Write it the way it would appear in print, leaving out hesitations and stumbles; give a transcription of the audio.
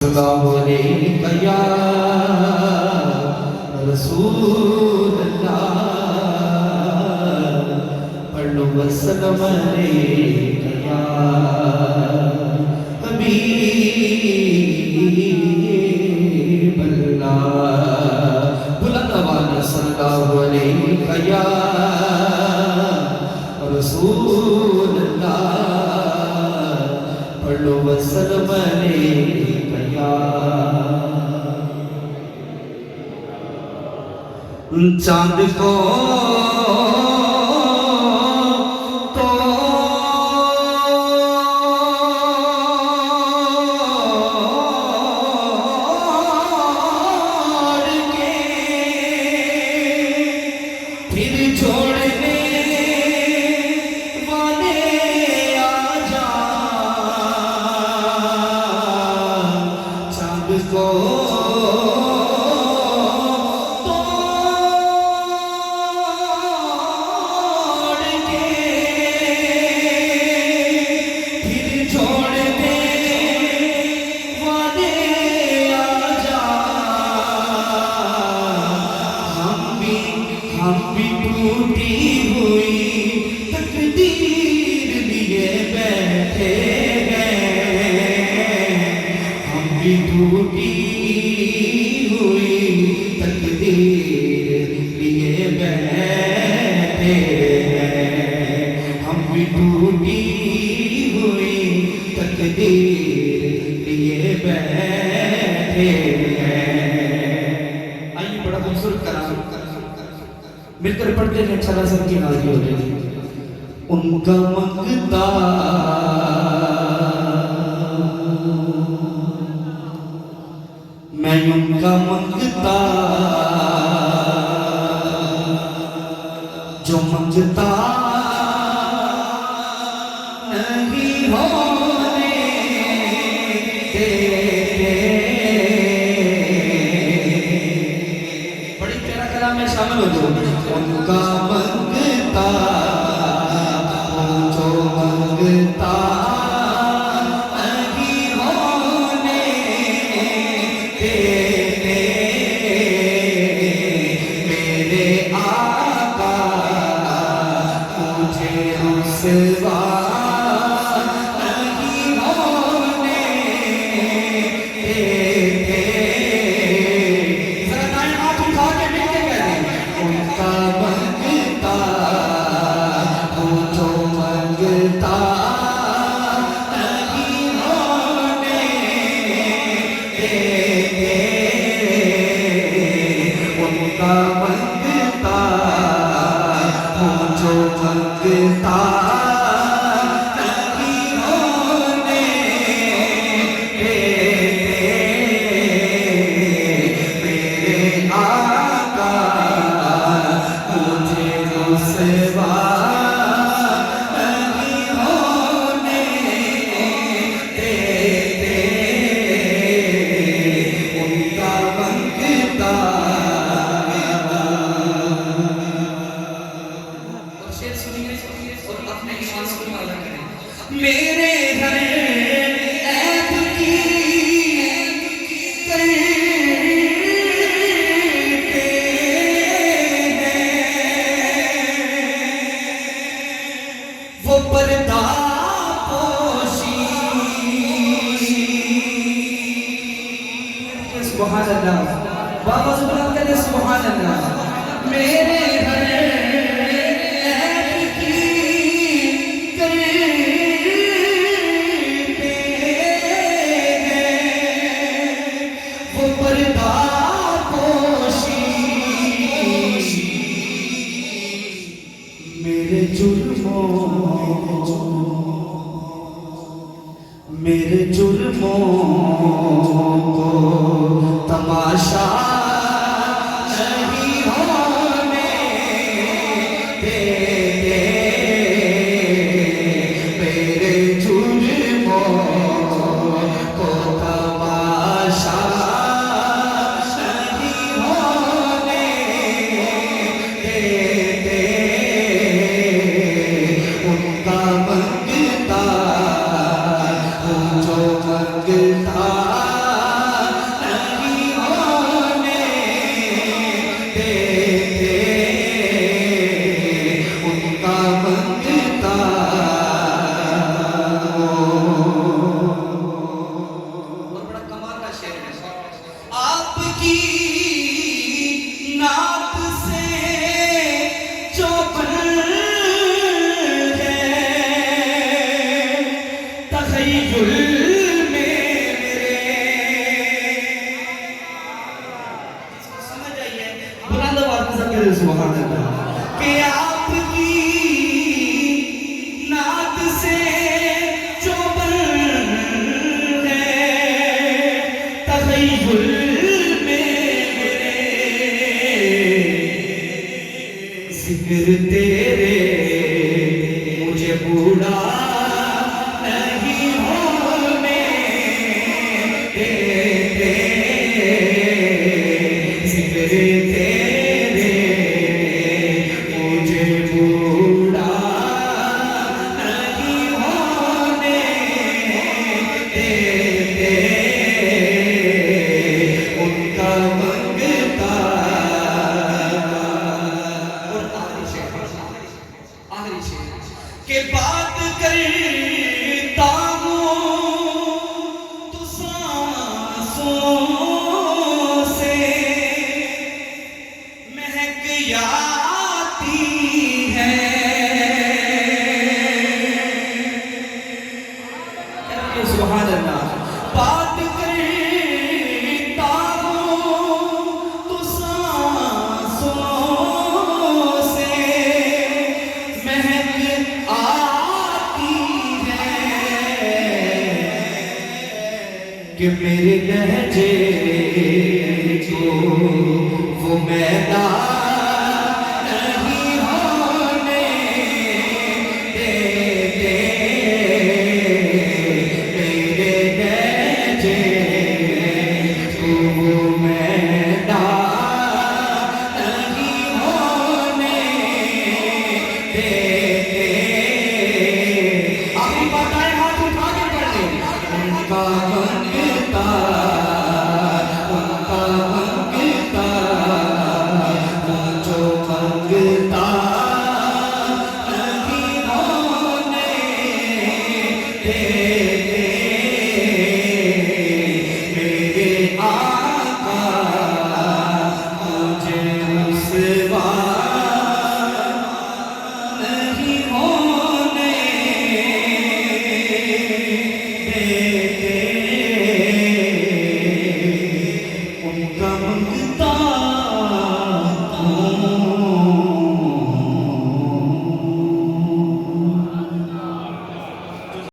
सल्लल्लाहु अलैहि या रसूल अल्लाह पढ़ लो वसल्लम अलैहि या हबीब अल्लाह बुलंद आवाज़ में सल्लल्लाहु अलैहि या रसूल अल्लाह पढ़ लो वसल्लम अलैहि चांद को तोड़ के फिर छोड़ने वाले आ जा, चांद को टूटी हुई तकदीर लिए बैठे हैं, हम भी टूटी हुई तकदीर लिए बैठे हैं, हम भी टूटी हुई तकदीर लिए बैठे हैं। आइए बड़ा खूबसूरत कलाम मिलकर पढ़ते हैं, अच्छा सबकी हाजिरी हो जाएगी। उनका मंगता मैं उनका मंगता, जो मंगता नहीं होने देते। बड़ी प्यारा कलाम में शामिल हो जाओ। उनका मंगता जो मंगता नहीं होने देते, मेरे आका मुझे रुसवा नहीं होने देते। जरा दाएं हाथ उठा के मिलके कह दें, उनका मंगता जो मंगता नहीं होने देते, उनका मंगता जो मंगता नहीं होने देते, मेरे आका मुझे रुसवा नहीं होने देते, उनका मंगता। और शेर सुनिए और अपने ईमान को वाला करें। मेरे घर ऐब की वो पर्दा पोशी, सुभान अल्लाह, बाबा सुभान कहते सुभान अल्लाह। मेरे घर ऐब की करते हैं, वो पर्दा पोशी, मेरे जुल्मों को तमाशा नहीं होने जुल्मे जिक्र तेरे मुझे बूढ़ा नहीं होने देते, जिक्र तेरे मुझे बूढ़ा नहीं होने देते, उनका मंगता। के बात करता हूँ तो सांसों से महक आती है, सुभान अल्लाह। बात करता हूँ तो सांसों से महक आती है, कि मेरे लहजे को वो मैदा नहीं होने देते, मेरे लहजे को वो मैदा नहीं होने देते। आप बताएं, हाथ उठा के पढ़े। उनका मंगता, उनका मंगता, जो मंगता नहीं होने देते, मेरे आका मुझे रुसवा नहीं होने देते, उनका मंगता